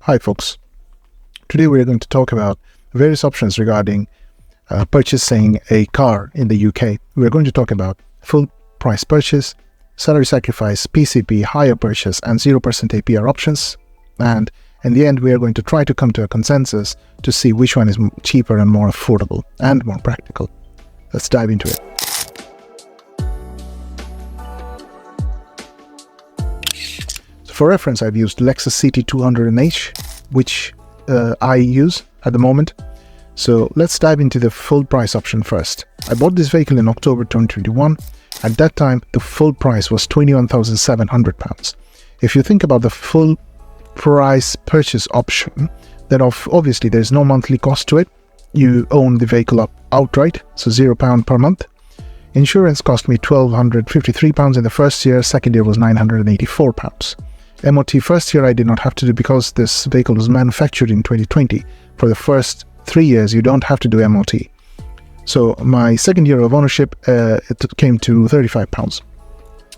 Hi folks, today we are going to talk about various options regarding purchasing a car in the UK. We are going to talk about full price purchase, salary sacrifice, PCP, hire purchase and 0% APR options, and in the end we are going to try to come to a consensus to see which one is cheaper and more affordable and more practical. Let's dive into it. For reference, I've used Lexus CT200H, which I use at the moment. So let's dive into the full price option first. I bought this vehicle in October 2021. At that time, the full price was £21,700. If you think about the full price purchase option, then obviously there's no monthly cost to it. You own the vehicle outright, so £0 per month. Insurance cost me £1,253 in the first year, second year was £984. MOT first year I did not have to do because this vehicle was manufactured in 2020. For the first 3 years you don't have to do MOT. So my second year of ownership it came to £35.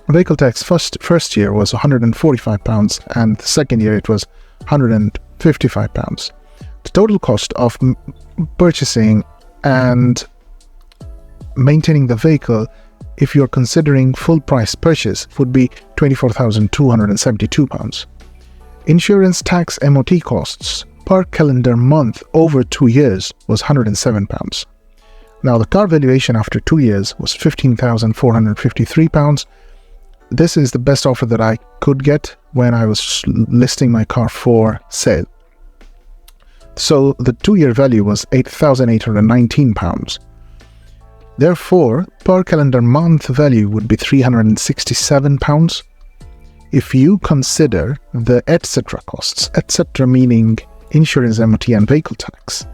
Vehicle tax first year was £145 and the second year it was £155. The total cost of purchasing and maintaining the vehicle, if you're considering full price purchase, would be £24,272. Insurance, tax, MOT costs per calendar month over 2 years was £107. Now the car valuation after 2 years was £15,453. This is the best offer that I could get when I was listing my car for sale. So the 2-year value was £8,819. Therefore, per calendar month value would be £367. If you consider the etc. costs, etc. meaning insurance, MOT and vehicle tax,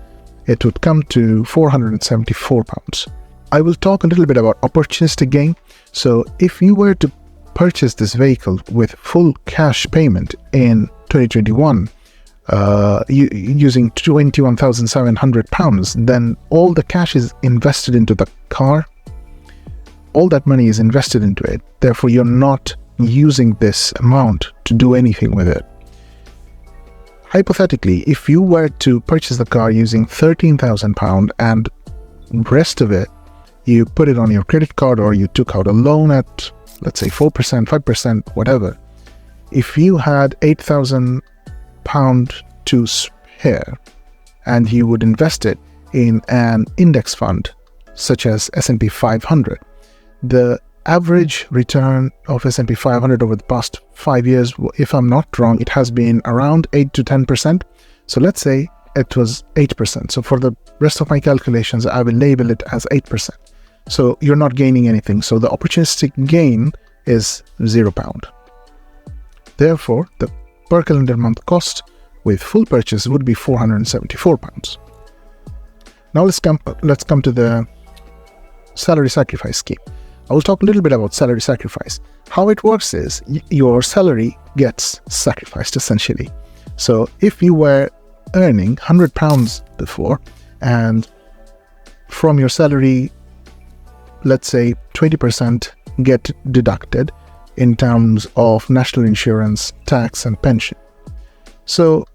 it would come to £474. I will talk a little bit about opportunistic gain. So if you were to purchase this vehicle with full cash payment in 2021, using £21,700, then all the cash is invested into the car. All that money is invested into it. Therefore, you're not using this amount to do anything with it. Hypothetically, if you were to purchase the car using £13,000 and the rest of it, you put it on your credit card or you took out a loan at, let's say, 4%, 5%, whatever. If you had £8,000 to spare and you would invest it in an index fund such as S&P 500, the average return of S&P 500 over the past 5 years, if I'm not wrong, it has been around 8 to 10%. So let's say it was 8%. So for the rest of my calculations, I will label it as 8%. So you're not gaining anything. So the opportunistic gain is £0. Therefore, the per calendar month cost with full purchase would be £474. Now let's come to the salary sacrifice scheme. I will talk a little bit about salary sacrifice. How it works is your salary gets sacrificed essentially. So if you were earning £100 before and from your salary, let's say 20% get deducted in terms of national insurance, tax and pension. So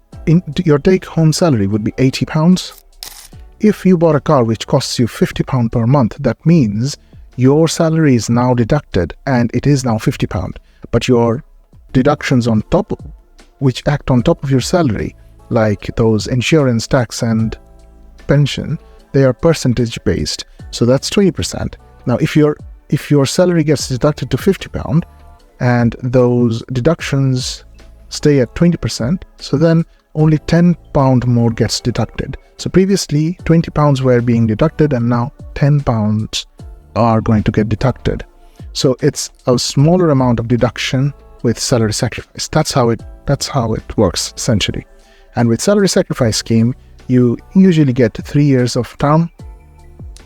your take-home salary would be £80. If you bought a car which costs you £50 per month, that means your salary is now deducted and it is now £50. But your deductions on top, which act on top of your salary, like those insurance, tax and pension, they are percentage based. So that's 20%. Now if your salary gets deducted to £50 and those deductions stay at 20%, so then only £10 more gets deducted. So previously £20 were being deducted and now £10 are going to get deducted. So it's a smaller amount of deduction with salary sacrifice. That's how it works essentially. And with salary sacrifice scheme, you usually get 3 years of term.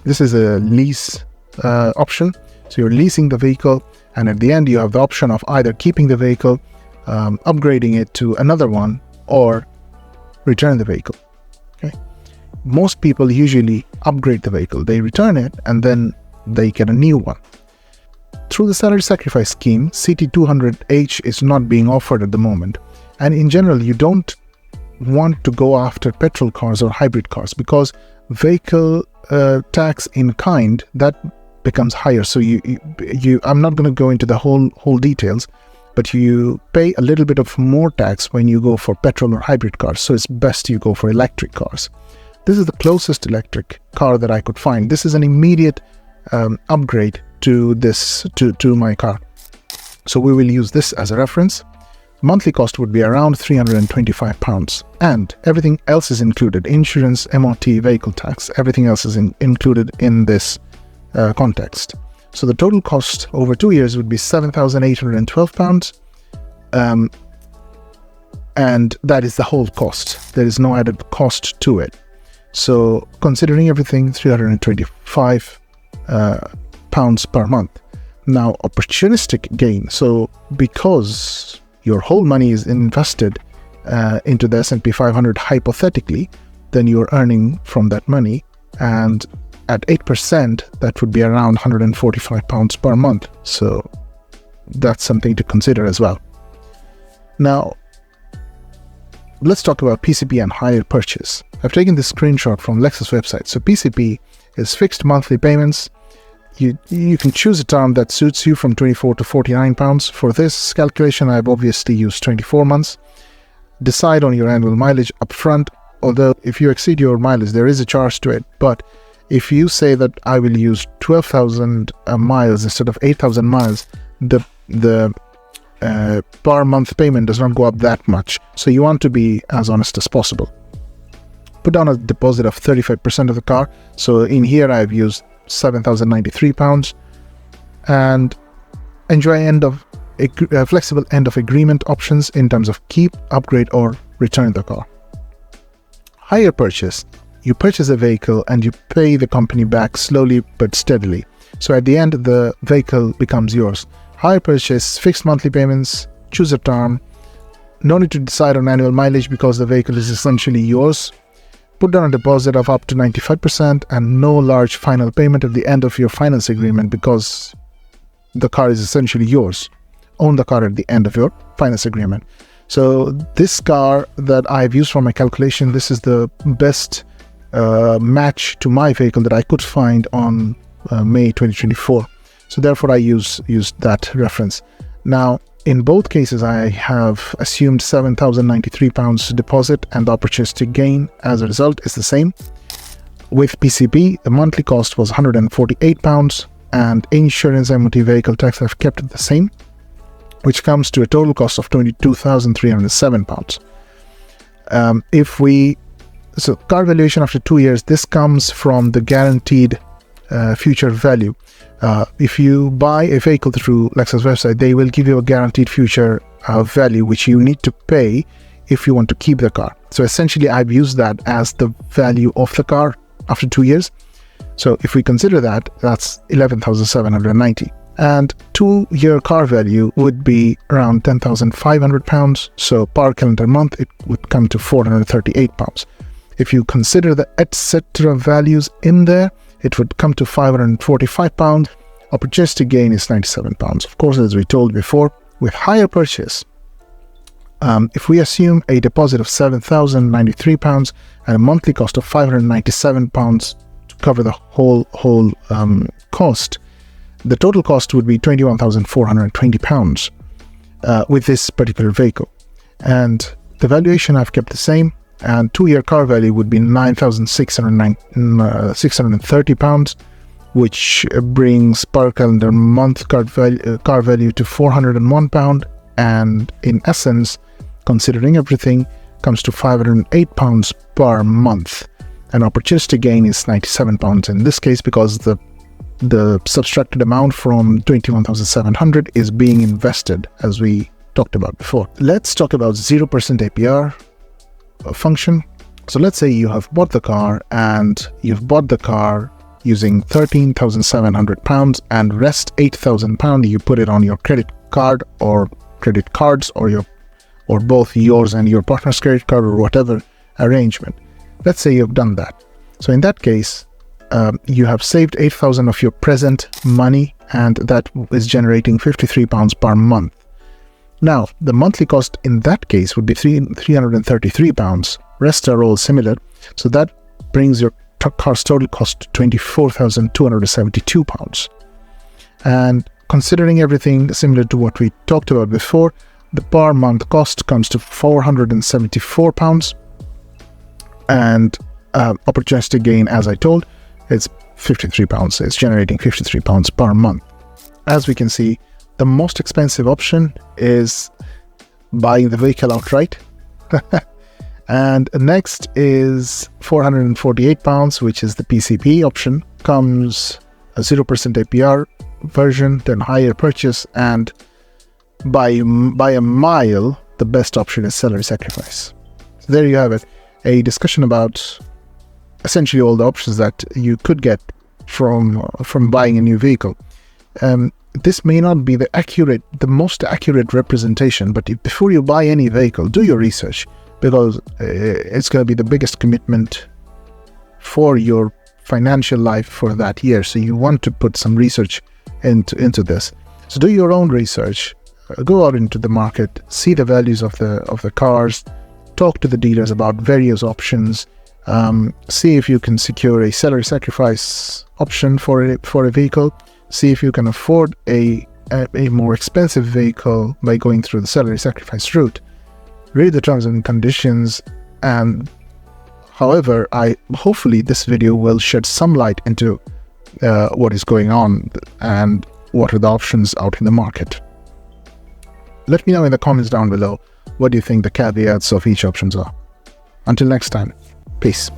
This is a lease option. So you're leasing the vehicle and at the end you have the option of either keeping the vehicle, upgrading it to another one, or return the vehicle. Okay. Most people usually upgrade the vehicle. They return it and then they get a new one. Through the salary sacrifice scheme, CT200H is not being offered at the moment. And in general, you don't want to go after petrol cars or hybrid cars, because vehicle tax in kind, that becomes higher. So I'm not going to go into the whole details, but you pay a little bit of more tax when you go for petrol or hybrid cars. So it's best you go for electric cars. This is the closest electric car that I could find. This is an immediate upgrade to my car. So we will use this as a reference. Monthly cost would be around £325, and everything else is included. Insurance, MOT, vehicle tax, everything else is included in this context. So the total cost over 2 years would be £7,812, and that is the whole cost. There is no added cost to it. So considering everything, £325 per month. Now, opportunistic gain. So because your whole money is invested into the S&P 500 hypothetically, then you're earning from that money, and at 8%, that would be around £145 per month. So that's something to consider as well. Now, let's talk about PCP and hire purchase. I've taken this screenshot from Lexus website. So PCP is fixed monthly payments. You can choose a term that suits you from £24 to £49. For this calculation, I've obviously used 24 months. Decide on your annual mileage upfront, although if you exceed your mileage, there is a charge to it. But if you say that I will use 12,000 miles instead of 8,000 miles, the per month payment does not go up that much. So you want to be as honest as possible. Put down a deposit of 35% of the car. So in here, I've used £7,093, and enjoy flexible end of agreement options in terms of keep, upgrade, or return the car. Hire purchase. You purchase a vehicle and you pay the company back slowly but steadily. So at the end, the vehicle becomes yours. Hire purchase, fixed monthly payments, choose a term. No need to decide on annual mileage because the vehicle is essentially yours. Put down a deposit of up to 95% and no large final payment at the end of your finance agreement because the car is essentially yours. Own the car at the end of your finance agreement. So this car that I've used for my calculation, this is the best match to my vehicle that I could find on May 2024. So therefore I used that reference. Now, in both cases, I have assumed £7,093 deposit, and the opportunistic gain as a result is the same. With PCP, the monthly cost was £148, and insurance, MOT, vehicle tax I've kept it the same, which comes to a total cost of £22,307. So car valuation after 2 years, this comes from the guaranteed future value. If you buy a vehicle through Lexus website, they will give you a guaranteed future value, which you need to pay if you want to keep the car. So essentially, I've used that as the value of the car after 2 years. So if we consider that, that's £11,790. And 2-year car value would be around £10,500. So per calendar month, it would come to £438. If you consider the etc. values in there, it would come to £545. Opportunistic gain is £97. Of course, as we told before, with hire purchase, if we assume a deposit of £7,093 and a monthly cost of £597 to cover the whole cost, the total cost would be £21,420 with this particular vehicle. And the valuation I've kept the same, and 2-year car value would be £9,630, which brings per calendar month car value to £401, and in essence, considering everything, comes to £508 per month. And opportunistic gain is £97 in this case, because the subtracted amount from 21,700 is being invested, as we talked about before. Let's talk about 0% APR function. So let's say you have bought the car, and you've bought the car using £13,700, and rest £8,000 you put it on your credit card or credit cards, or both yours and your partner's credit card, or whatever arrangement. Let's say you've done that. So in that case, you have saved £8,000 of your present money, and that is generating £53 per month. Now, the monthly cost in that case would be £333. Rest are all similar. So that brings your car's total cost to £24,272. And considering everything similar to what we talked about before, the per month cost comes to £474. And opportunistic gain, as I told, it's £53. It's generating £53 per month. As we can see, the most expensive option is buying the vehicle outright. And next is £448, which is the PCP option. Comes a 0% APR version, then higher purchase, and by a mile, the best option is salary sacrifice. So there you have it, a discussion about essentially all the options that you could get from buying a new vehicle. This may not be the most accurate representation, but before you buy any vehicle, do your research, because it's going to be the biggest commitment for your financial life for that year. So you want to put some research into this. So do your own research, go out into the market, see the values of the cars, talk to the dealers about various options, see if you can secure a salary sacrifice option for a vehicle. See if you can afford a more expensive vehicle by going through the salary sacrifice route. Read the terms and conditions, and however, hopefully this video will shed some light into what is going on and what are the options out in the market. Let me know in the comments down below what do you think the caveats of each options are. Until next time, peace.